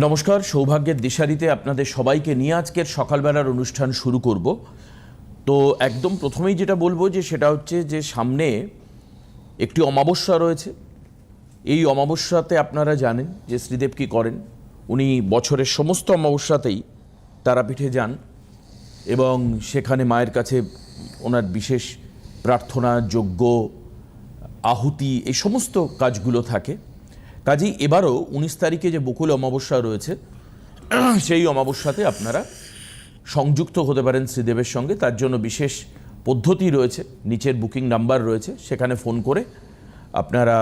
নমস্কার, সৌভাগ্যের দিশারিতে আপনাদের সবাইকে নিয়ে আজকের সকালবেলার অনুষ্ঠান শুরু করব। তো একদম প্রথমেই যেটা বলবো যে সেটা হচ্ছে যে সামনে একটি অমাবস্যা রয়েছে। এই অমাবস্যাতে আপনারা জানেন যে শ্রীদেব কী করেন। উনি বছরের সমস্ত অমাবস্যাতেই তারাপীঠে যান এবং সেখানে মায়ের কাছে ওনার বিশেষ প্রার্থনা, যজ্ঞ, আহুতি এই সমস্ত কাজগুলো থাকে। কাজেই এবারও 19 তারিখে যে বকুল অমাবস্যা রয়েছে সেই অমাবস্যাতে আপনারা সংযুক্ত হতে পারেন শ্রীদেবের সঙ্গে। তার জন্য বিশেষ পদ্ধতি রয়েছে, নিচের বুকিং নাম্বার রয়েছে, সেখানে ফোন করে আপনারা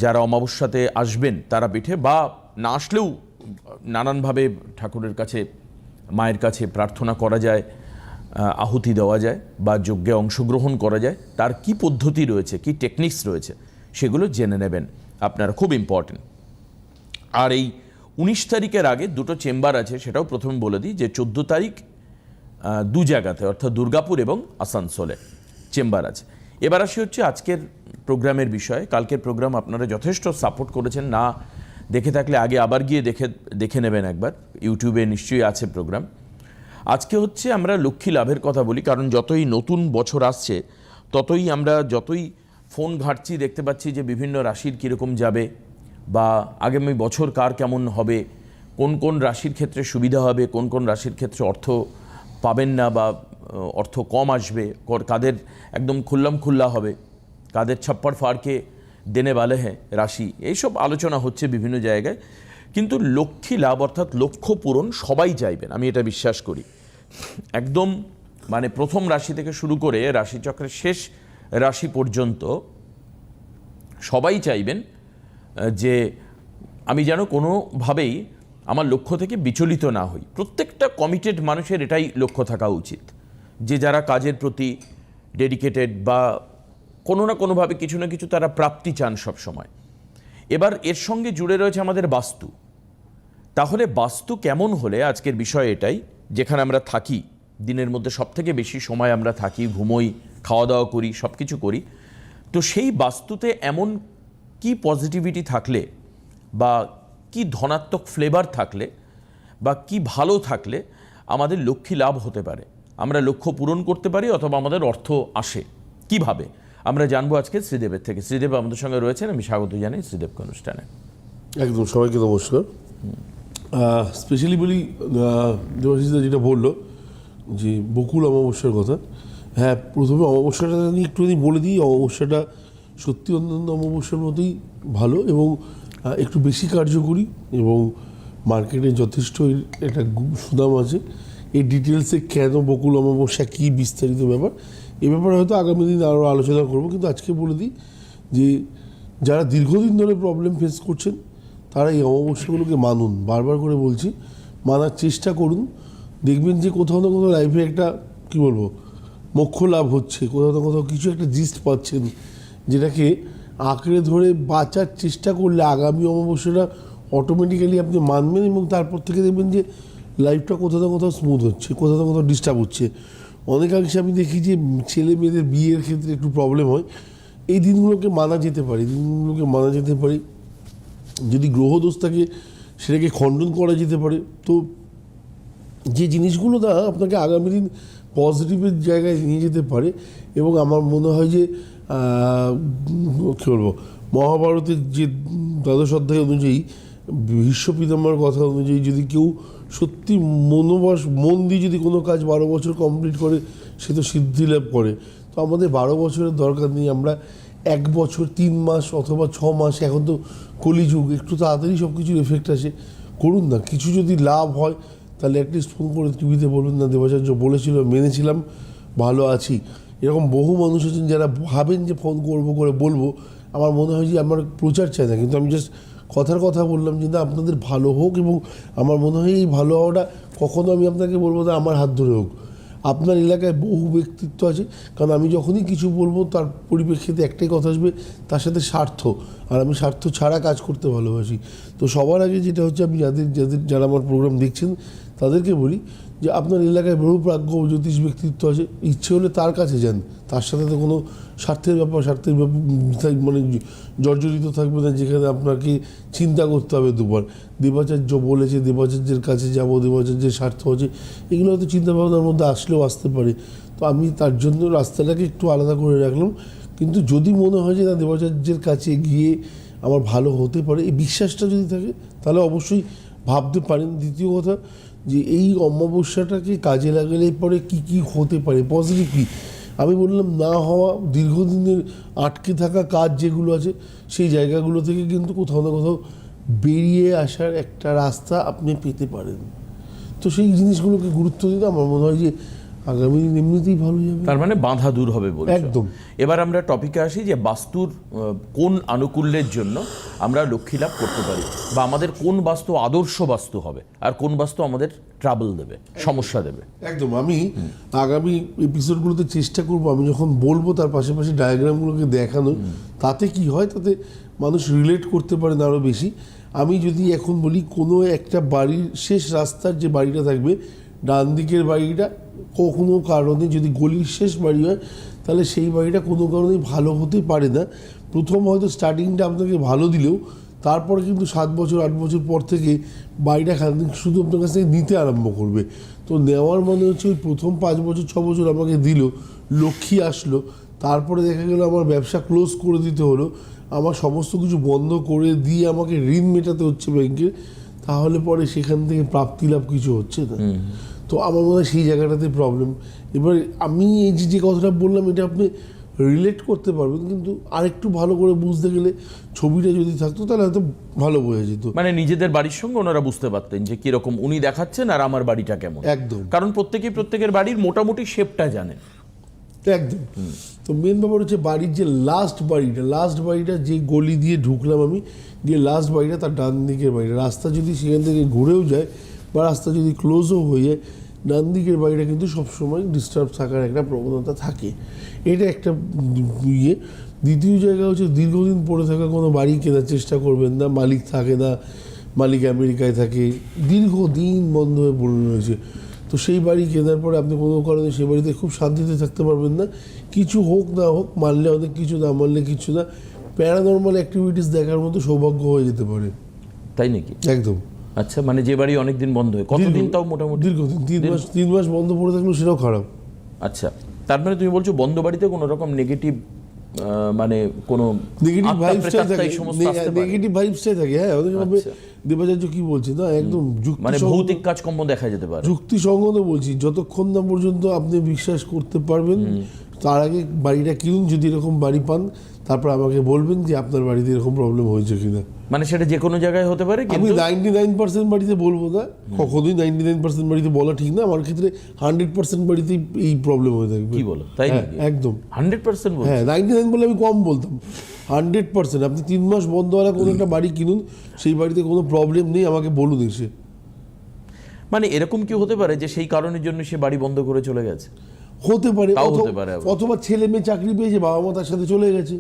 যারা অমাবস্যাতে আসবেন তারাপীঠে বা না আসলেও নানানভাবে ঠাকুরের কাছে, মায়ের কাছে প্রার্থনা করা যায়, আহুতি দেওয়া যায় বা যজ্ঞে অংশগ্রহণ করা যায়। তার কি পদ্ধতি রয়েছে, কি টেকনিক্স রয়েছে সেগুলো জেনে নেবেন আপনারা, খুব ইম্পর্টেন্ট। আর এই 19 তারিখের আগে দুটো চেম্বার আছে, সেটাও প্রথমে বলে দিই যে 14 তারিখ দু জায়গাতে অর্থাৎ দুর্গাপুর এবং আসানসোলে চেম্বার আছে। এবার আসি হচ্ছে আজকের প্রোগ্রামের বিষয়ে। কালকের প্রোগ্রাম আপনারা যথেষ্ট সাপোর্ট করেছেন, না দেখে থাকলে আগে আবার গিয়ে দেখে নেবেন একবার, ইউটিউবে নিশ্চয়ই আছে প্রোগ্রাম। আজকে হচ্ছে আমরা লক্ষ্মী লাভের কথা বলি, কারণ যতই নতুন বছর আসছে ততই আমরা যতই ফোন ঘাঁটছি দেখতে পাচ্ছি যে বিভিন্ন রাশির কীরকম যাবে বা আগামী বছর কার কেমন হবে, কোন কোন রাশির ক্ষেত্রে সুবিধা হবে, কোন কোন রাশির ক্ষেত্রে অর্থ পাবেন না বা অর্থ কম আসবে, কাদের একদম খুল্লা হবে, কাদের ছাপ্পড় ফাড়কে দেনে বালে হ্যাঁ রাশি, এইসব আলোচনা হচ্ছে বিভিন্ন জায়গায়। কিন্তু লক্ষ্মী লাভ অর্থাৎ লক্ষ্য পূরণ সবাই চাইবেন, আমি এটা বিশ্বাস করি। একদম মানে প্রথম রাশি থেকে শুরু করে রাশিচক্রের শেষ রাশি পর্যন্ত সবাই চাইবেন যে আমি যেন কোনোভাবেই আমার লক্ষ্য থেকে বিচলিত না হই। প্রত্যেকটা কমিটেড মানুষের এটাই লক্ষ্য থাকা উচিত, যে যারা কাজের প্রতি ডেডিকেটেড বা কোনো না কোনোভাবে কিছু না কিছু তারা প্রাপ্তি চান সব সময়। এবার এর সঙ্গে জুড়ে রয়েছে আমাদের বাস্তু। তাহলে বাস্তু কেমন হলে, আজকের বিষয় এটাই, যেখানে আমরা থাকি, দিনের মধ্যে সবথেকে বেশি সময় আমরা থাকি, ঘুমোই, খাওয়া দাওয়া করি, সব কিছু করি, তো সেই বাস্তুতে এমন কি পজিটিভিটি থাকলে বা কি ধনাত্মক ফ্লেভার থাকলে বা কি ভালো থাকলে আমাদের লক্ষ্মী লাভ হতে পারে, আমরা লক্ষ্য পূরণ করতে পারি অথবা আমাদের অর্থ আসে কিভাবে, আমরা জানবো আজকে শ্রীদেবের থেকে। শ্রীদেব আমাদের সঙ্গে রয়েছেন, আমি স্বাগত জানাই শ্রীদেবকে অনুষ্ঠানে। একদম, সবাইকে নমস্কার। স্পেশালি বলি দেবাশিসদা যেটা বললো যে বকুল অমাবস্যার কথা, হ্যাঁ প্রথমে অমাবস্যাটা নিয়ে একটুখানি বলে দিই। অমাবস্যাটা সত্যি অন্যান্য অমাবস্যার মতোই ভালো এবং একটু বেশি কার্যকরী এবং মার্কেটে যথেষ্ট একটা সুনাম আছে। এই ডিটেলসে কেন বকুল অমাবস্যা, কী বিস্তারিত ব্যাপার, এ ব্যাপারে হয়তো আগামী দিন আরও আলোচনা করবো। কিন্তু আজকে বলে দিই যে যারা দীর্ঘদিন ধরে প্রবলেম ফেস করছেন তারা এই অমাবস্যাগুলোকে মানুন, বারবার করে বলছি, মানার চেষ্টা করুন। দেখবেন যে কোথাও না কোথাও লাইফে একটা কী বলবো মোক্ষ লাভ হচ্ছে, কোথাও না কোথাও কিছু একটা জিস্ট পাচ্ছেন, যেটাকে আঁকড়ে ধরে বাঁচার চেষ্টা করলে আগামী অমাবস্যাটা অটোমেটিক্যালি আপনি মানবেন এবং তারপর থেকে দেখবেন যে লাইফটা কোথাও না কোথাও স্মুথ হচ্ছে, কোথাও না কোথাও ডিস্টার্ব হচ্ছে। অনেকাংশে আমি দেখি যে ছেলে মেয়েদের বিয়ের ক্ষেত্রে একটু প্রবলেম হয়। এই দিনগুলোকে মানা যেতে পারে, যদি গ্রহদোষ থাকে সেটাকে খণ্ডন করা যেতে পারে। তো যে জিনিসগুলো দ্বারা আপনাকে আগামী দিন পজিটিভের জায়গায় নিয়ে যেতে পারে। এবং আমার মনে হয় যে কী বলবো, মহাভারতের যে দ্বাদশ অধ্যায় অনুযায়ী, ভীষ্ম পিতামহের কথা অনুযায়ী, যদি কেউ সত্যি মন দিয়ে যদি কোনো কাজ 12 বছর কমপ্লিট করে সে তো সিদ্ধি লাভ করে। তো আমাদের 12 বছরের দরকার নেই, আমরা 1 বছর 3 মাস অথবা 6 মাস, এখন তো কলিযুগ, একটু তাড়াতাড়ি সব কিছুর এফেক্ট আসে, করুন না। কিছু যদি লাভ হয় তাহলে অ্যাটলিস্ট ফোন করে টিভিতে বলুন না দেবাচার্য বলেছিল, মেনেছিলাম, ভালো আছি। এরকম বহু মানুষ আছেন যারা ভাবেন যে ফোন করবো করে বলবো। আমার মনে হয় যে আমার প্রচার চাই না, কিন্তু আমি জাস্ট কথার কথা বললাম যে না, আপনাদের ভালো হোক। এবং আমার মনে হয় এই ভালো হওয়াটা কখনো আমি আপনাকে বলবো না আমার হাত ধরে হোক। আপনার এলাকায় বহু ব্যক্তিত্ব আছে, কারণ আমি যখনই কিছু বলবো তার পরিপ্রেক্ষিতে একটাই কথা আসবে, তার সাথে স্বার্থ, আর আমি স্বার্থ ছাড়া কাজ করতে ভালোবাসি। তো সবার আগে যেটা হচ্ছে, আমি যারা আমার প্রোগ্রাম দেখছেন তাদেরকে বলি যে আপনার এলাকায় বহু প্রাজ্ঞ জ্যোতিষ ব্যক্তিত্ব আছে, ইচ্ছে হলে তার কাছে যান, তার সাথে তো কোনো স্বার্থের ব্যাপার মানে জর্জরিত থাকবে না, যেখানে আপনাকে চিন্তা করতে হবে দুবার। দেবাচার্য বলেছে, দেবাচার্যের কাছে যাব, দেবাচার্যের স্বার্থ আছে, এগুলো হয়তো চিন্তাভাবনার মধ্যে আসলেও আসতে পারে। তো আমি তার জন্য রাস্তাটাকে একটু আলাদা করে রাখলাম। কিন্তু যদি মনে হয় যে না, দেবাচার্যের কাছে গিয়ে আমার ভালো হতে পারে, এই বিশ্বাসটা যদি থাকে তাহলে অবশ্যই ভাবতে পারেন। দ্বিতীয় কথা, যে এই অমাবস্যাটাকে কাজে লাগালে পরে কি কি হতে পারে, পজিটিভ কি। আমি বললাম না হওয়া দীর্ঘদিনের আটকে থাকা কাজ যেগুলো আছে, সেই জায়গাগুলো থেকে কিন্তু কোথাও না কোথাও বেরিয়ে আসার একটা রাস্তা আপনি পেতে পারেন। তো সেই জিনিসগুলোকে গুরুত্ব দিলে আমার মনে হয় যে আগামী দিন এমনিতেই ভালো যাবে। তার মানে বাধা দূর হবে বলছো। একদম। এবার আমরা টপিকে আসি যে বাস্তুর কোন আনুকূল্যের জন্য আমরা লক্ষ্মী লাভ করতে পারি, বা আমাদের কোন বাস্তু আদর্শ বাস্তু হবে আর কোন বাস্তু আমাদের ট্রাবল দেবে, সমস্যা দেবে। একদম। আমি আগামী এপিসোডগুলোতে চেষ্টা করব, আমি যখন বলবো তার পাশাপাশি ডায়াগ্রামগুলোকে দেখানো, তাতে কি হয়, তাতে মানুষ রিলেট করতে পারেন আরও বেশি। আমি যদি এখন বলি, কোনো একটা বাড়ির শেষ রাস্তার যে বাড়িটা থাকবে, ডান দিকের বাড়িটা কোনো কারণে যদি গলির শেষ বাড়ি হয়, তাহলে সেই বাড়িটা কোনো কারণেই ভালো হতে পারে না। প্রথম হয়তো স্টার্টিংটা আপনাকে ভালো দিলেও তারপরে কিন্তু 7 বছর 8 বছর পর থেকে বাড়িটা শুধু আপনার কাছ থেকে নিতে আরম্ভ করবে। তো নেওয়ার মানে হচ্ছে ওই প্রথম 5 বছর 6 বছর আমাকে দিল, লক্ষ্মী আসলো, তারপরে দেখা গেল আমার ব্যবসা ক্লোজ করে দিতে হলো, আমার সমস্ত কিছু বন্ধ করে দিয়ে আমাকে ঋণ মেটাতে হচ্ছে ব্যাংকের, তাহলে পরে সেখান থেকে প্রাপ্তি লাভ কিছু হচ্ছে না। তো আমার মনে হয় সেই জায়গাটাতে প্রবলেম। এবার আমি এই যে কথাটা বললাম, এটা আপনি রিলেট করতে পারবেন, কিন্তু আরেকটু ভালো করে বুঝতে গেলে ছবিটা যদি থাকতো তাহলে হয়তো ভালো বোঝা যেত। মানে নিজেদের বাড়ির সঙ্গে ওনারা বুঝতে পারতেন যে কিরকম উনি দেখাচ্ছেন আর আমার বাড়িটা কেমন। একদম। কারণ প্রত্যেকের বাড়ির মোটামুটি শেপটা জানেন। একদম। তো মেন ব্যাপার হচ্ছে বাড়ির যে লাস্ট বাড়িটা যে গলি দিয়ে ঢুকলাম আমি, যে লাস্ট বাড়িটা তার ডান দিকের বাড়িটা, রাস্তা যদি সেখান থেকে ঘুরেও যায় বা রাস্তা যদি ক্লোজও হয়ে যায়, ডান দিকের বাড়িটা কিন্তু সবসময় ডিস্টার্ব থাকার একটা প্রবণতা থাকে। এটা একটা ইয়ে। দ্বিতীয় জায়গা হচ্ছে, দীর্ঘদিন পড়ে থাকা কোনো বাড়ি কেনার চেষ্টা করবেন না, মালিক থাকে না, মালিক আমেরিকায় থাকে, দীর্ঘদিন বন্ধ হয়ে পড়ে রয়েছে। তো সেই বাড়ি কেনার পরে আপনি কোনো কারণে সেই বাড়িতে খুব শান্তিতে থাকতে পারবেন না। কিছু হোক না হোক, মানলে অনেক কিছু, না মানলে কিছু না, প্যারানর্মাল অ্যাক্টিভিটিস দেখার মতো সৌভাগ্য হয়ে যেতে পারে। তাই নাকি? একদম। আচ্ছা, মানে যে বাড়ি অনেকদিন বন্ধ হয়, কতদিন তাও মোটামুটি? দীর্ঘদিন, 3 মাস বন্ধ পড়ে থাকলেও সেটাও খারাপ। আচ্ছা, তার মানে তুমি বলছো বন্ধ বাড়িতে কোনো রকম নেগেটিভ, মানে কোনো নেগেটিভ ভাইবসটাই থাকে। হ্যাঁ, অনেকে ভাবে দেবাচার্য কি বলছে, না একদম মানে ভৌতিক কাজকর্ম দেখা যেতে পারে। যুক্তিসঙ্গত বলছি, যতক্ষণ না পর্যন্ত আপনি বিশ্বাস করতে পারবেন, তার আগে বাড়িটা কিনুন। যদি এরকম বাড়ি পান, তারপর আমাকে বলবেন যে আপনার বাড়িতে এরকম প্রবলেম হয়েছে কিনা। মানে সেটা যে কোনো জায়গায় হতে পারে। আমি 99% বাড়িতে বলবো না, কখনোই 99% বাড়িতে বলা ঠিক না। আমার ক্ষেত্রে 100% বাড়িতেই এই প্রবলেম হয়ে থাকবে। কি বলো, তাই নাকি? একদম 100%? হ্যাঁ, 99 বলে আমি কম বলতাম, 100%। আপনি 3 মাস বন্ধওয়ালা কোনো একটা বাড়ি কিনুন, সেই বাড়িতে কোনো প্রবলেম নেই, আমাকে বলুন এসে। মানে এরকম কি হতে পারে যে সেই কারণের জন্য সে বাড়ি বন্ধ করে চলে গেছে? হতে পারে। হতে পারে। অথবা ছেলে মেয়ে চাকরি পেয়েছে, বাবা মা তার সাথে চলে গেছে,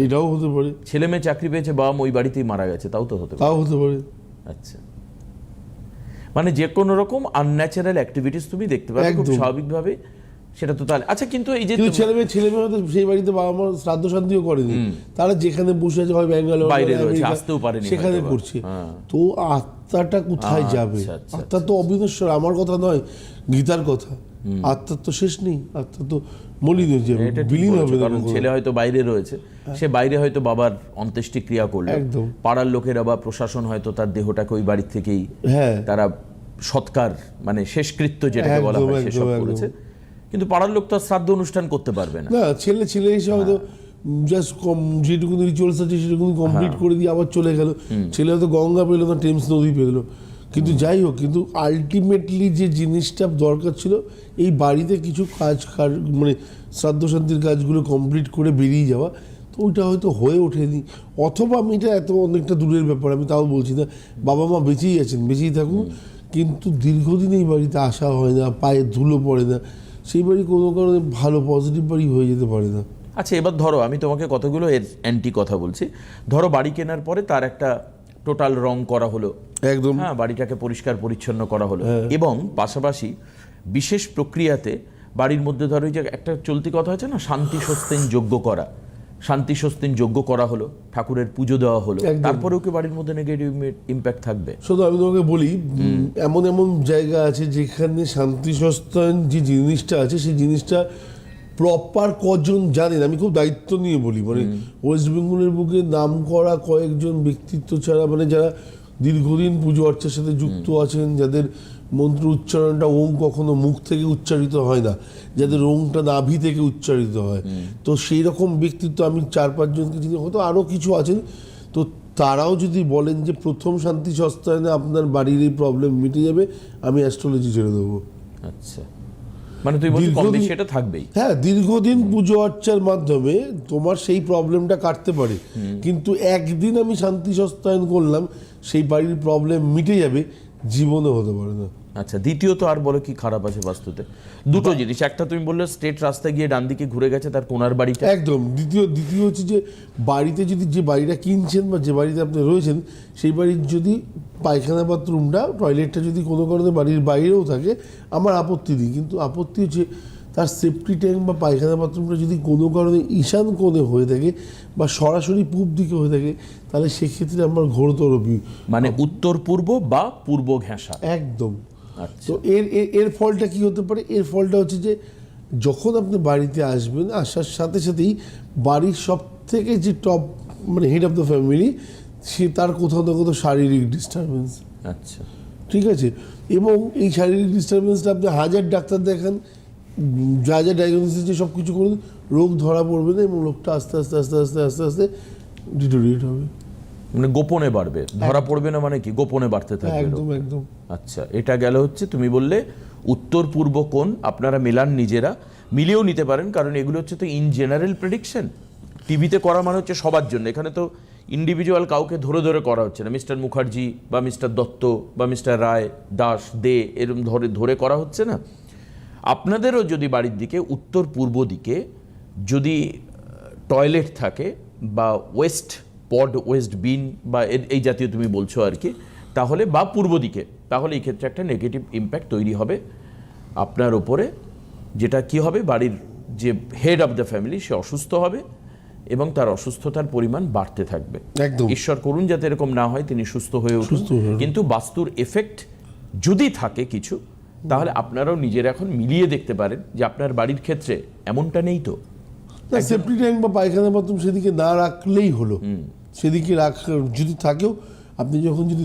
এটাও হতে পারে। ছেলে মেয়ে চাকরি পেয়েছে, বাবা মা ওই বাড়িতেই মারা গেছে, তাও তো হতে পারে। আচ্ছা, মানে যে কোনো রকম আনন্যাচারাল অ্যাক্টিভিটিস তুমি দেখতে পাবে খুব স্বাভাবিকভাবে, সেটা তো তাহলে। আচ্ছা, কিন্তু এই যে ছেলে মেয়ে হয়তো সেই বাড়িতে বাবা মা শ্রাদ্ধ শান্তিও করেনি, তারা যেখানে বসে আছে, হয় ব্যাঙ্গালোর, বাইরে রয়েছে, আসতেও পারেনি, সেখানে করছে। তো আত্মাটা কোথায় যাবে? আত্মা তো অবিনশ্বর, আমার কথা নয়, গীতার কথা। আত্মার তো শেষ নেই, আত্মা তো মলিন হয়ে যাবে, বিলীন হবে। কারণ ছেলে হয়তো বাইরে রয়েছে, সে বাইরে হয়তো বাবার অন্ত্যেষ্টি ক্রিয়া করলো, পাড়ার লোকেরা বা প্রশাসন হয়তো তার দেহটাকে ওই বাড়ি থেকেই তারা সৎকার, মানে শেষকৃত্য যেটাকে বলা হয়, সেসব করেছে। কিন্তু পাড়ার লোক তো শ্রাদ্ধ অনুষ্ঠান করতে পারবে না। ছেলে এসে হয়তো জাস্ট যেটুকু রিচুয়ালস আছে সেটুকু কমপ্লিট করে দিয়ে আবার চলে গেল। ছেলে হয়তো গঙ্গা পেলো না, টেমস নদী পেলো। কিন্তু যাই হোক, কিন্তু আলটিমেটলি যে জিনিসটা দরকার ছিল, এই বাড়িতে কিছু কাজ, মানে শ্রাদ্ধ শান্তির কাজগুলো কমপ্লিট করে বেরিয়ে যাওয়া, তো ওইটা হয়তো হয়ে ওঠেনি। অথবা আমি এটা অনেকটা দূরের ব্যাপার, আমি তাও বলছি না, বাবা মা বেঁচেই আছেন, বেঁচেই থাকুন, কিন্তু দীর্ঘদিন এই বাড়িতে আসা হয় না, পায়ে ধুলো পড়ে না, সেই বাড়ি কোনো কারণে ভালো পজিটিভ বাড়ি হয়ে যেতে পারে না। আচ্ছা, এবার ধরো আমি তোমাকে কতগুলো এর অ্যান্টি কথা বলছি। ধরো বাড়ি কেনার পরে তার একটা টোটাল রং করা হলো, একদম, হ্যাঁ, বাড়িটাকে পরিষ্কার পরিচ্ছন্ন করা হলো, এবং পাশাপাশি বিশেষ প্রক্রিয়াতে বাড়ির মধ্যে ধরো এই যে একটা চলতি কথা আছে না, শান্তি স্বস্তিন যজ্ঞ করা, শান্তি স্বস্তিন যজ্ঞ করা হলো, ঠাকুরের পুজো দেওয়া হলো, একদম। তারপরেও কি বাড়ির মধ্যে নেগেটিভ ইম্প্যাক্ট থাকবে? শুধু আমি তোমাকে বলি, এমন এমন জায়গা আছে যেখানে শান্তি সস্তায়ন যে জিনিসটা আছে সেই জিনিসটা প্রপার কজন জানেন। আমি খুব দায়িত্ব নিয়ে বলি, মানে ওয়েস্ট বেঙ্গলের বুকে নাম করা কয়েকজন ব্যক্তিত্ব ছাড়া, মানে যারা দীর্ঘদিন পুজো অর্চার সাথে যুক্ত আছেন, যাদের মন্ত্র উচ্চারণটা ওম কখনো মুখ থেকে উচ্চারিত হয় না, যাদের ওমটা নাভি থেকে উচ্চারিত হয়, তো সেই রকম ব্যক্তিত্ব আমি 4-5 জনকে চিনি, হয়তো আরও কিছু আছেন। তো তারাও যদি বলেন যে প্রথম শান্তি সস্তায়নে আপনার বাড়ির এই প্রবলেম মিটে যাবে, আমি অ্যাস্ট্রোলজি ছেড়ে দেবো। আচ্ছা, মানে তুই বলছিস কম বেশি এটা থাকবেই। হ্যাঁ, দীর্ঘদিন পুজো অর্চার মাধ্যমে তোমার সেই প্রবলেমটা কাটতে পারে, কিন্তু একদিন আমি শান্তি সস্তায়ন করলাম সেই বাড়ির প্রবলেম মিটে যাবে, জীবনে হতে পারে না। আচ্ছা, দ্বিতীয়ত আর বলো কি খারাপ আছে বাস্তুতে? দুটো জিনিস, একটা তুমি বললে স্ট্রেট রাস্তায় গিয়ে ডান দিকে ঘুরে গেছে তার কোনার বাড়িটা, একদম। দ্বিতীয় হচ্ছে যে বাড়িতে যদি, যে বাড়িটা কিনছেন বা যে বাড়িতে আপনি রয়েছেন সেই বাড়ির যদি পায়খানা বাথরুমটা, টয়লেটটা যদি কোনো কারণে বাড়ির বাইরেও থাকে, আমার আপত্তি নেই, কিন্তু আপত্তি হচ্ছে তার সেফটি ট্যাঙ্ক বা পায়খানা বাথরুমটা যদি কোনো কারণে ঈশান কোণে হয়ে থাকে বা সরাসরি পূব দিকে হয়ে থাকে, তাহলে সেক্ষেত্রে আমার ঘোরতর মানে উত্তর পূর্ব বা পূর্ব ঘেঁষা। একদম। আচ্ছা, তো এর ফলটা কি হতে পারে? এর ফলটা হচ্ছে যে যখন আপনি বাড়িতে আসবেন, আসার সাথে সাথেই বাড়ির সব থেকে যে টপ, মানে হেড অফ দ্য ফ্যামিলি, সে তার কোথাও না কোথাও শারীরিক ডিস্টারবেন্স। আচ্ছা, ঠিক আছে, এবং এই শারীরিক ডিস্টারবেন্সটা আপনি হাজার ডাক্তার দেখান, যা যা ডায়াগনোসিস যে সব কিছু করুন, রোগ ধরা পড়বে না এবং লোকটা আস্তে আস্তে আস্তে আস্তে আস্তে আস্তে ডিটোরিয়েট হবে। মানে গোপনে বাড়বে, ধরা পড়বে না, মানে কি গোপনে বাড়তে থাকবে। একদম একদম। আচ্ছা, এটা গেল হচ্ছে তুমি বললে উত্তর পূর্ব কোণ, আপনারা মেলান, নিজেরা মিলিয়েও নিতে পারেন, কারণ এগুলো হচ্ছে তো ইন জেনারেল প্রেডিকশন। টিভিতে করা মানে হচ্ছে সবার জন্য, এখানে তো ইন্ডিভিজুয়াল কাউকে ধরে ধরে করা হচ্ছে না, মিস্টার মুখার্জি বা মিস্টার দত্ত বা মিস্টার রায়, দাস, দে, এরকম ধরে ধরে করা হচ্ছে না। আপনাদেরও যদি বাড়ির দিকে উত্তর পূর্ব দিকে যদি টয়লেট থাকে বা ওয়েস্ট পড, ওয়েস্ট বিন বা এই জাতীয় তুমি বলছো আর কি, তাহলে বা পূর্ব দিকে, তাহলে এই ক্ষেত্রে একটা নেগেটিভ ইম্প্যাক্ট তৈরি হবে আপনার ওপরে, যেটা কি হবে, বাড়ির যে হেড অফ দ্য ফ্যামিলি সে অসুস্থ হবে এবং তার অসুস্থতার পরিমাণ বাড়তে থাকবে। একদম। ঈশ্বর করুন যাতে এরকম না হয়, তিনি সুস্থ হয়ে উঠুন। সুস্থ হয়ে উঠুন। কিন্তু বাস্তুর এফেক্ট যদি থাকে কিছু, তাহলে আপনারাও নিজেরা এখন মিলিয়ে দেখতে পারেন যে আপনার বাড়ির ক্ষেত্রে এমনটা নেই তো। না, সেফটি ট্যাঙ্ক বা পায়খানা বাথরুম সেদিকে না রাখলেই হলো, সেদিকে যদি থাকেও আপনি যখন যদি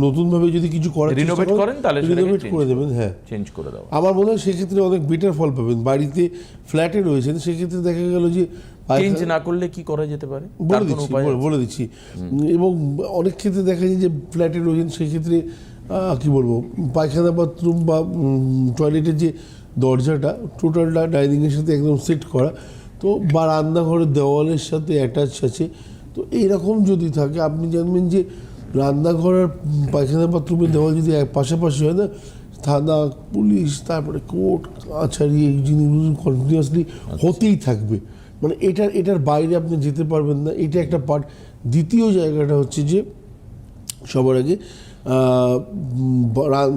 নতুনভাবে যদি কিছু করার রিনোভেট করেন তাহলে রিনোভেট করে দেবেন। হ্যাঁ, চেঞ্জ করে দাও। আমার মনে হয় সেক্ষেত্রে অনেক বেটার ফল পাবেন। বাড়িতে ফ্ল্যাটে রয়েছেন, সেক্ষেত্রে দেখা গেল যে চেঞ্জ না করলে কি করা যেতে পারে বলে দিচ্ছি। এবং অনেক ক্ষেত্রে দেখা যায় যে ফ্ল্যাটে রয়েছেন, সেক্ষেত্রে কি বলবো, পায়খানা বাথরুম বা টয়লেটের যে দরজাটা টোটালটা ডাইনিংয়ের সাথে একদম সেট করা, তো বা রান্নাঘরের দেওয়ালের সাথে অ্যাটাচ আছে, তো এইরকম যদি থাকে, আপনি জানবেন যে রান্নাঘর আর পায়খানা বাথরুমের দেওয়াল যদি পাশাপাশি হয় না, থানা, পুলিশ, তারপরে কোর্ট কাছারি, এই জিনিসগুলো কন্টিনিউয়াসলি হতেই থাকবে। মানে এটার বাইরে আপনি যেতে পারবেন না, এটা একটা পার্ট। দ্বিতীয় জায়গাটা হচ্ছে যে সবার আগে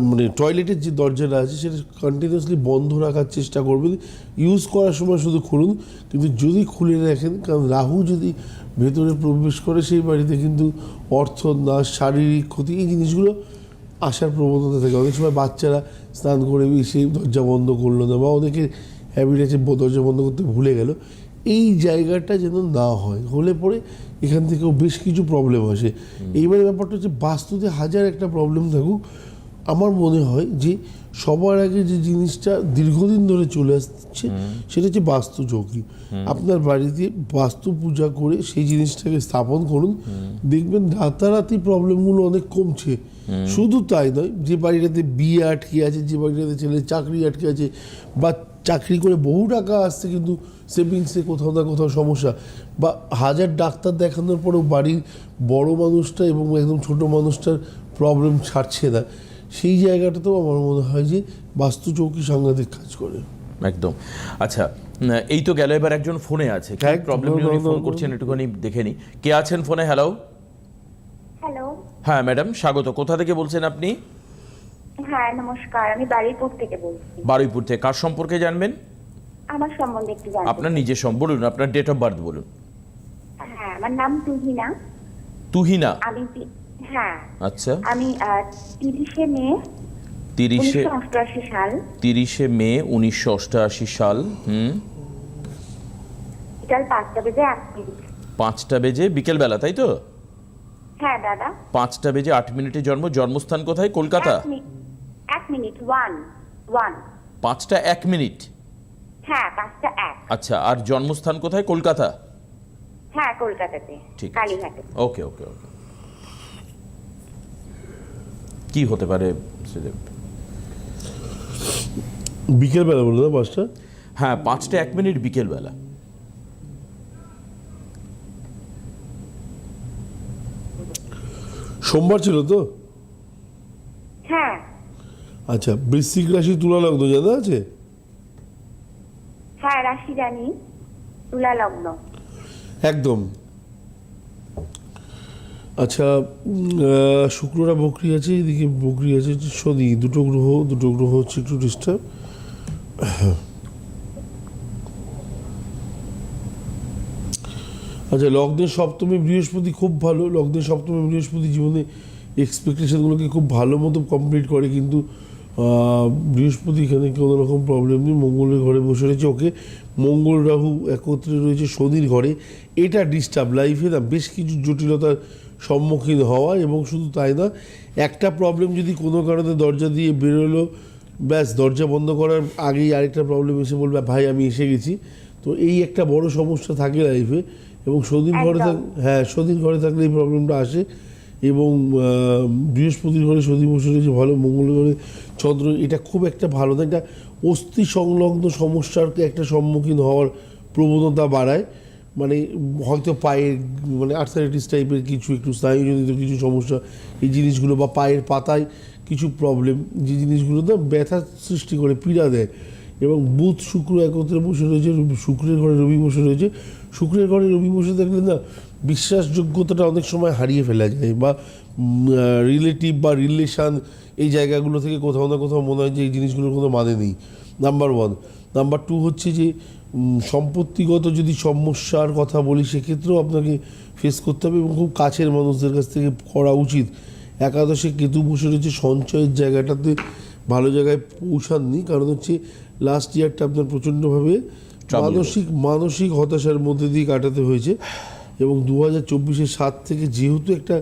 মানে টয়লেটের যে দরজাটা আছে সেটা কন্টিনিউয়াসলি বন্ধ রাখার চেষ্টা করবেন। ইউজ করার সময় শুধু খুলুন, কিন্তু যদি খুলে রাখেন, কারণ রাহু যদি ভেতরে প্রবেশ করে সেই বাড়িতে কিন্তু অর্থ নাশ, শারীরিক ক্ষতি, এই জিনিসগুলো আসার প্রবণতা থাকে। অনেক সময় বাচ্চারা স্নান করে সেই দরজা বন্ধ করলো না, বা অনেকে হ্যাবিট আছে দরজা বন্ধ করতে ভুলে গেল। এই জায়গাটা যেন না হয়, হলে পরে এখান থেকেও বেশ কিছু প্রবলেম আসে। এইবারে ব্যাপারটা হচ্ছে বাস্তুতে হাজার একটা প্রবলেম থাকুক, আমার মনে হয় যে সবার আগে যে জিনিসটা দীর্ঘদিন ধরে চলে আসছে সেটা হচ্ছে বাস্তু চৌকি। আপনার বাড়িতে বাস্তু পূজা করে সেই জিনিসটাকে স্থাপন করুন, দেখবেন রাতারাতি প্রবলেমগুলো অনেক কমছে। শুধু তাই নয়, যে বাড়িটাতে বিয়ে আটকে আছে, যে বাড়িটাতে ছেলে চাকরি আটকে আছে, বা চাকরি করে বহু টাকা আসছে কিন্তু সেভিংসে কোথাও না কোথাও সমস্যা, বা হাজার ডাক্তার দেখানোর পরেও বাড়ির বড় মানুষটা এবং একদম ছোট মানুষটার প্রবলেম ছাড়ছে না, সেই জায়গাটাতেও আমার মনে হয় যে বাস্তু চৌকি সাংঘাতিক কাজ করে। একদম। আচ্ছা, এই তো গেল, এবার একজন ফোনে আছে, কি প্রবলেম নিয়ে উনি ফোন করছেন একটুখানি দেখে নি। কে আছেন ফোনে? হ্যালো। হ্যালো। হ্যাঁ ম্যাডাম, স্বাগত। কোথা থেকে বলছেন আপনি? হ্যাঁ নমস্কার, আমি বারুইপুর থেকে বলছি। বারুইপুর থেকে কার সম্পর্কে জানবেন? আমার সম্বন্ধে একটু জানতে আপনার নিজের বলুন, আপনার ডেট অফ বার্থ বলুন। হ্যাঁ, আমার নাম তুহিনা। তুহিনা। হ্যাঁ, আচ্ছা। আমি 30শে মে 1988 সাল। 30শে মে 1988 সাল। বিকাল 5টা বেজে 8 মিনিট। 5টা বেজে বিকেলবেলা, তাই তো? হ্যাঁ দাদা। 5টা বেজে 8 মিনিটে জন্মস্থান কোথায়? কলকাতা? 1 মিনিট 1 5টা 1 মিনিট। হ্যাঁ 5টা 1। আচ্ছা, আর জন্মস্থান কোথায়? কলকাতা? হ্যাঁ কলকাতাতে, ঠিক আছে। কালীঘাটে। ওকে ওকে ওকে। কি হতে পারে শ্রীদেব? বিকেলবেলা বললো না 5টা? হ্যাঁ, 5টা 1 মিনিট বিকেলবেলা। সোমবার ছিল তো? হ্যাঁ। আচ্ছা, বৃশ্চিক রাশি তুলা লগ্ন জানা আছে? হ্যাঁ রাশি জানি, তুলা লগ্ন। একদম। আচ্ছা, শুক্ররা বকরি আছে, এদিকে বকরি আছে, শনি, দুটো গ্রহ হচ্ছে একটু ডিস্টার্ব। আচ্ছা, লগ্নের সপ্তমে বৃহস্পতি খুব ভালো। লগ্নের সপ্তমে বৃহস্পতি জীবনে এক্সপেকটেশনগুলোকে খুব ভালো মতো কমপ্লিট করে, কিন্তু বৃহস্পতি এখানে কোনো রকম প্রবলেম নেই। মঙ্গলের ঘরে বসে রয়েছে, ওকে মঙ্গল রাহু একত্রে রয়েছে শনির ঘরে। এটা ডিস্টার্ব, লাইফে না বেশ কিছু জটিলতার সম্মুখীন হওয়া। এবং শুধু তাই না, একটা প্রবলেম যদি কোনো কারণে দরজা দিয়ে বেরোলো, ব্যাস দরজা বন্ধ করার আগেই আরেকটা প্রবলেম এসে বলবে ভাই আমি এসে গেছি। তো এই একটা বড় সমস্যা থাকে লাইফে। এবং শনির ঘরে শনির ঘরে থাকলে এই প্রবলেমটা আসে। এবং বৃহস্পতির ঘরে শনি বসে রয়েছে ভালো, মঙ্গলের ঘরে চন্দ্র, এটা খুব একটা ভালো না। এটা অস্থি সংলগ্ন সমস্যার একটা সম্মুখীন হওয়ার প্রবণতা বাড়ায়। মানে হয়তো পায়ের মানে আর্থারাইটিস টাইপের কিছু, একটু স্নায়ুজনিত কিছু সমস্যা, এই জিনিসগুলো, বা পায়ের পাতায় কিছু প্রবলেম, যে জিনিসগুলো না ব্যথা সৃষ্টি করে, পীড়া দেয়। এবং বুধ শুক্র একত্রে বসে রয়েছে, শুক্রের ঘরে রবি বসে রয়েছে। শুক্রের ঘরে রবি বসে থাকলে না বিশ্বাসযোগ্যতাটা অনেক সময় হারিয়ে ফেলা যায়, বা রিলেটিভ বা রিলেশান এই জায়গাগুলো থেকে কোথাও না কোথাও মনে হয় যে এই জিনিসগুলোর কোনো মানে নেই। নাম্বার 1। নাম্বার 2 হচ্ছে যে সম্পত্তিগত যদি সমস্যার কথা বলি, সেক্ষেত্রেও আপনাকে ফেস করতে হবে, এবং খুব কাছের মানুষদের কাছ থেকে করা উচিত। একাদশে কেতু বসে রয়েছে, সঞ্চয়ের জায়গাটাতে ভালো জায়গায় পৌঁছাননি, কারণ হচ্ছে লাস্ট ইয়ারটা আপনার প্রচণ্ডভাবে মানসিক হতাশার মধ্যে দিয়ে কাটাতে হয়েছে। এবং 2024-এর 7 থেকে যেহেতু একটা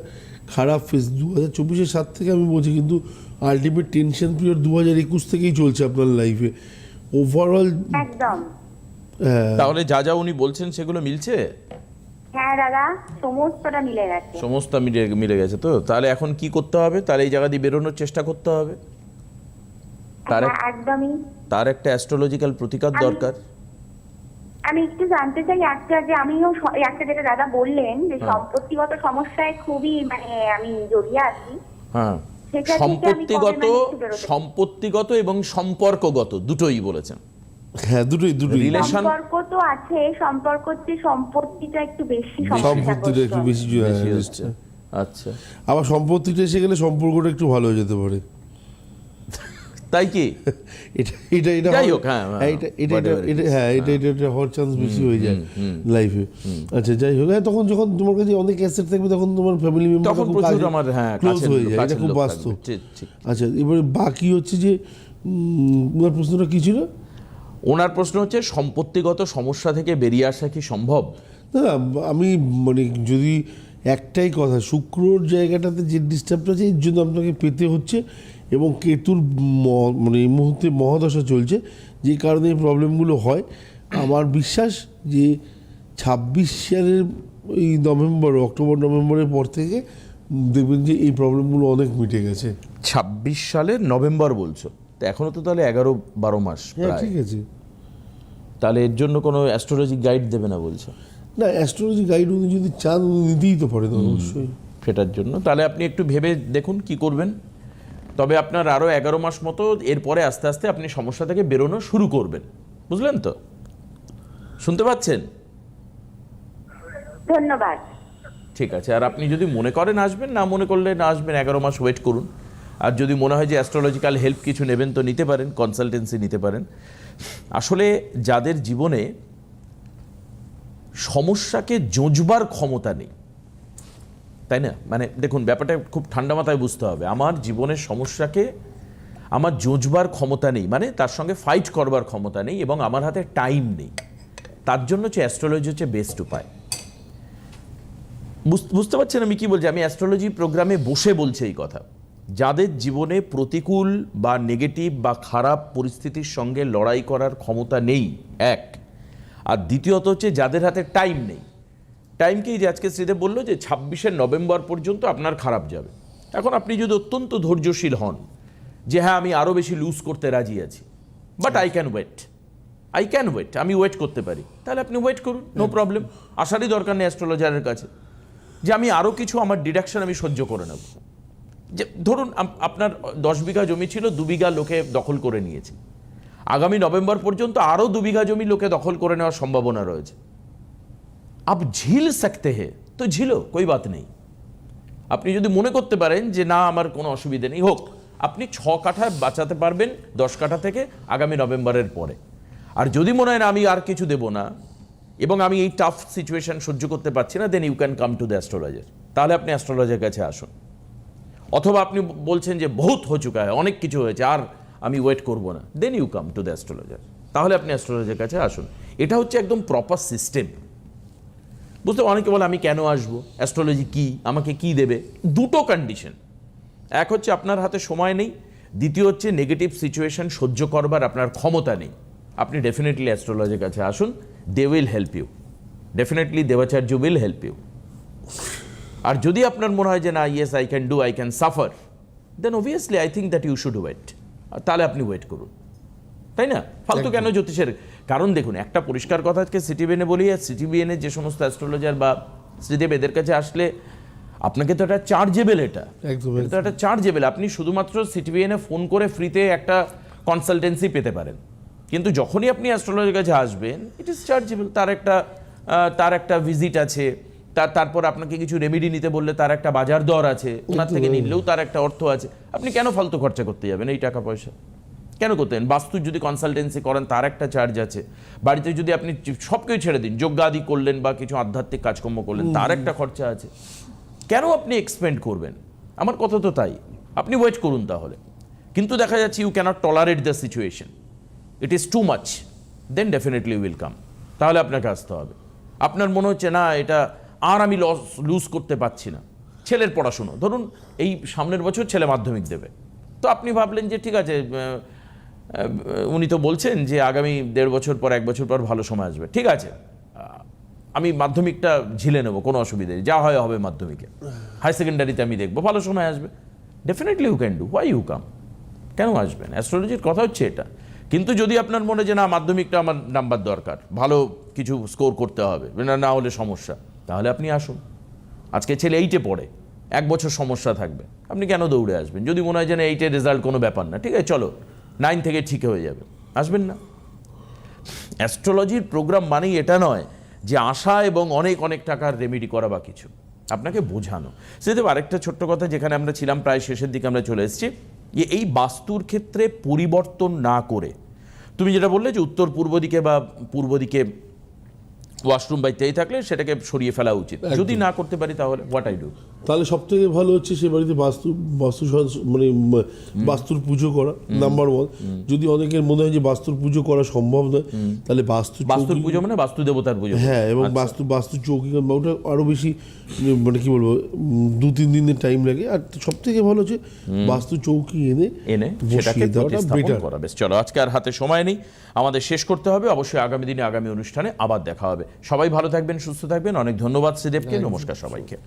খারাপ ফেজ, 2024-এর 7 থেকে আমি বলছি, কিন্তু আলটিমেট টেনশন পিরিয়ড 2021 থেকেই চলছে আপনার লাইফে ওভারঅল। একদম। তাহলে যা যা উনি বলছেন সেগুলো মিলছে? হ্যাঁ দাদা, সমস্তটা মিলে গেছে। সমস্ত মিলে গেছে তো? তাহলে এখন কি করতে হবে? তাহলে এই জায়গা দিয়ে বেরোনোর চেষ্টা করতে হবে। একদমই। তার একটা অ্যাস্ট্রোলজিক্যাল প্রতিকার দরকার। আমি একটু জানতে চাই একটা, যে আমিও একটা যেটা দাদা বললেন যে সম্পত্তিগত সমস্যায় খুবই মানে আমি জড়িয়ে আছি। হ্যাঁ, সম্পত্তিগত এবং সম্পর্কগত দুটোই বলেছেন। হ্যাঁ, দুটোই রিলেশন। সম্পর্ক তো আছে, সম্পত্তিটা একটু বেশি, সম্পত্তিটা একটু বেশি হচ্ছে। আচ্ছা, আবার সম্পত্তিটা এসে গেলে সম্পর্কটা একটু ভালো হয়ে যেতে পারে, তাই কি? এটা যাই হোক, এটা হওয়ার চান্স বেশি হয়ে যায় লাইফে। আচ্ছা, যাই হোক, তখন যখন তোমার কাছে অনেক অ্যাসেট থাকবে, তখন তোমার ফ্যামিলি মেম্বার খুব ক্লোজ হয়ে যায়, এটা খুব বাস্তব। আচ্ছা, এবারে বাকি হচ্ছে যে ওনার প্রশ্নটা কি ছিল? ওনার প্রশ্ন হচ্ছে সম্পত্তিগত সমস্যা থেকে বেরিয়ে আসা কি সম্ভব? না, আমি মানে যদি একটাই কথা, শুক্রর জায়গাটাতে যে ডিস্টার্বটা আছে এর জন্য আপনাকে পেতে হচ্ছে। এবং কেতুর মানে এই মুহূর্তে মহাদশা চলছে, যে কারণে এই প্রবলেমগুলো হয়। আমার বিশ্বাস যে 26 সালের এই অক্টোবর নভেম্বরের পর থেকে দেখবেন যে এই প্রবলেমগুলো অনেক মিটে গেছে। 26 সালের নভেম্বর বলছো, তো এখনো তো তাহলে 11-12 মাস। হ্যাঁ, ঠিক আছে। তাহলে এর জন্য কোনো অ্যাস্ট্রোলজি গাইড দেবে না বলছো? না, অ্যাস্ট্রোলজি গাইড উনি যদি চান নিতেই তো পারেন অবশ্যই সেটার জন্য। তাহলে আপনি একটু ভেবে দেখুন কি করবেন। তবে আপনার আরও 11 মাস মতো, এরপরে আস্তে আস্তে আপনি সমস্যা থেকে বেরোনো শুরু করবেন। বুঝলেন তো? শুনতে পাচ্ছেন? ধন্যবাদ। ঠিক আছে। আর আপনি যদি মনে করেন আসবেন, না মনে করলে না আসবেন, 11 মাস ওয়েট করুন। আর যদি মনে হয় যে অ্যাস্ট্রোলজিক্যাল হেল্প কিছু নেবেন তো নিতে পারেন, কনসালটেন্সি নিতে পারেন। আসলে যাদের জীবনে সমস্যাকে জোঁজবার ক্ষমতা নেই, তাই না, মানে দেখুন ব্যাপারটা খুব ঠান্ডা মাথায় বুঝতে হবে। আমার জীবনের সমস্যাকে আমার জোঁজবার ক্ষমতা নেই, মানে তার সঙ্গে ফাইট করবার ক্ষমতা নেই, এবং আমার হাতে টাইম নেই, তার জন্য হচ্ছে অ্যাস্ট্রোলজি হচ্ছে বেস্ট উপায়। বুঝতে পারছেন আমি কি বলছি? আমি অ্যাস্ট্রোলজি প্রোগ্রামে বসে বলছি এই কথা। যাদের জীবনে প্রতিকূল বা নেগেটিভ বা খারাপ পরিস্থিতির সঙ্গে লড়াই করার ক্ষমতা নেই, এক, আর দ্বিতীয়ত হচ্ছে যাদের হাতে টাইম নেই। টাইমকেই যে আজকে শ্রীদেব বললো যে 26শে নভেম্বর পর্যন্ত আপনার খারাপ যাবে। এখন আপনি যদি অত্যন্ত ধৈর্যশীল হন যে হ্যাঁ আমি আরও বেশি লুজ করতে রাজি আছি, বাট আই ক্যান ওয়েট, আমি ওয়েট করতে পারি, তাহলে আপনি ওয়েট করুন, নো প্রবলেম। আসারই দরকার নেই অ্যাস্ট্রোলজারের কাছে যে আমি আরও কিছু আমার ডিডাকশন আমি সহ্য করে নেব। যে ধরুন আপনার 10 বিঘা জমি ছিল, 2 বিঘা লোকে দখল করে নিয়েছে, আগামী নভেম্বর পর্যন্ত আরও 2 বিঘা জমি লোকে দখল করে নেওয়ার সম্ভাবনা রয়েছে। আপ ঝিল सकते हैं তো ঝিলো, কোই বাত নেই। আপনি যদি মনে করতে পারেন যে না আমার কোনো অসুবিধা নেই, হোক, আপনি 6 কাঠা বাঁচাতে পারবেন 10 কাঠা থেকে আগামী নভেম্বরের পরে। আর যদি মনে হয় না আমি আর কিছু দেব না এবং আমি এই টাফ সিচুয়েশন সহ্য করতে পারছি না, then you can come to the astrologer. তাহলে আপনি অ্যাস্ট্রোলজারের কাছে আসুন। অথবা আপনি বলছেন যে বহুত হয়ে চুকা হয়, অনেক কিছু হয়েছে, আর আমি ওয়েট করব না, then you come to the astrologer. তাহলে আপনি অ্যাস্ট্রোলজারের কাছে আসুন। এটা হচ্ছে একদম প্রপার সিস্টেম। বুঝতে, অনেকে বলে আমি কেন আসবো, অ্যাস্ট্রোলজি কি, আমাকে কি দেবে? দুটো কন্ডিশন, এক হচ্ছে আপনার হাতে সময় নেই, দ্বিতীয় হচ্ছে নেগেটিভ সিচুয়েশন সহ্য করবার আপনার ক্ষমতা নেই। আপনি ডেফিনেটলি অ্যাস্ট্রোলজির কাছে আসুন, they will help you, definitely Debacharya will help you. আর যদি আপনার মনে হয় যে না yes I can suffer, then obviously I think that you should wait, তাহলে আপনি ওয়েট করুন, তাই না? ফালতু কেন জ্যোতিষের? কারণ দেখুন একটা পরিষ্কার কথা আজকে সিটিবিএনে বলি, সিটিবিএনের যে সমস্ত অ্যাস্ট্রোলজার বা শ্রীদেব এদের কাছে আসলে আপনাকে তো একটা চার্জেবল, এটা তো একটা চার্জেবল। আপনি শুধুমাত্র সিটিবিএনে ফোন করে ফ্রিতে একটা কনসালটেন্সি পেতে পারেন, কিন্তু যখনই আপনি অ্যাস্ট্রোলজার কাছে আসবেন ইট ইজ চার্জেবল। তার একটা ভিজিট আছে, তারপর আপনাকে কিছু রেমেডি নিতে বললে তার একটা বাজার দর আছে, ওনার থেকে নিলেও তার একটা অর্থ আছে। আপনি কেন ফালতু খরচা করতে যাবেন এই টাকা পয়সা? কেন করতেন? বাস্তুর যদি কনসালটেন্সি করেন তার একটা চার্জ আছে, বাড়িতে যদি আপনি সব কিছু ছেড়ে দিন, যজ্ঞাদি করলেন বা কিছু আধ্যাত্মিক কাজকর্ম করলেন তার একটা খরচা আছে। কেন আপনি এক্সপেন্ড করবেন? আমার কথা তো তাই। আপনি ওয়েট করুন তাহলে। কিন্তু দেখা যাচ্ছে you cannot tolerate the situation, it is too much, then definitely will come. তাহলে আপনাকে আসতে হবে। আপনার মনে হচ্ছে না এটা আর আমি লুজ করতে পারছি না, ছেলের পড়াশুনো, ধরুন এই সামনের বছর ছেলে মাধ্যমিক দেবে, তো আপনি ভাবলেন যে ঠিক আছে উনি তো বলছেন যে আগামী 1.5 বছর পর 1 বছর পর ভালো সময় আসবে, ঠিক আছে আমি মাধ্যমিকটা ঝিলে নেবো, কোনো অসুবিধা নেই, যা হয় হবে মাধ্যমিকে, হায়ার সেকেন্ডারিতে আমি দেখবো, ভালো সময় আসবে, definitely you can do, why you come, কেন আসবেন? অ্যাস্ট্রোলজির কথা হচ্ছে এটা। কিন্তু যদি আপনার মনে যে না মাধ্যমিকটা আমার নাম্বার দরকার, ভালো কিছু স্কোর করতে হবে, না হলে সমস্যা, তাহলে আপনি আসুন। আজকে ছেলে 8-এ পড়ে, 1 বছর সমস্যা থাকবে, আপনি কেন দৌড়ে আসবেন? যদি মনে হয় যে না 8-এর রেজাল্ট কোনো ব্যাপার না, ঠিক আছে চলো 9 থেকে ঠিক হয়ে যাবে, আসবেন না। অ্যাস্ট্রোলজির প্রোগ্রাম মানেই এটা নয় যে আশা এবং অনেক অনেক টাকার রেমেডি করা বা কিছু, আপনাকে বোঝানো। সেটা আরেকটা ছোট্ট কথা, যেখানে আমরা ছিলাম প্রায় শেষের দিকে আমরা চলে এসেছি, যে এই বাস্তুর ক্ষেত্রে পরিবর্তন না করে, তুমি যেটা বললে যে উত্তর পূর্ব দিকে বা পূর্ব দিকে ওয়াশরুম বা ইত্যাদি থাকলে সেটাকে সরিয়ে ফেলা উচিত। যদি না করতে পারি তাহলে হোয়াট আই ডু, তাহলে সব থেকে ভালো হচ্ছে সে বাড়িতে মানে বাস্তুর পুজো করা, নাম্বার 1। যদি অনেকের মনে হয় যে বাস্তুর পুজো করা সম্ভব নয়, তাহলে বাস্তুর পুজো মানে বাস্তু দেবতার পুজো, হ্যাঁ, এবং বাস্তু চৌকি ওটা আরো বেশি, মানে কি বলবো, 2-3 দিনের টাইম লাগে। আর সব থেকে ভালো হচ্ছে বাস্তু চৌকি এনে সেটাকে প্রতিস্থাপন করা। বেশ, চলো আজকে আর হাতে সময় নেই, আমাদের শেষ করতে হবে। অবশ্যই আগামী দিনে আগামী অনুষ্ঠানে আবার দেখা হবে। সবাই ভালো থাকবেন, সুস্থ থাকবেন। অনেক ধন্যবাদ শ্রীদেবকে, নমস্কার সবাইকে।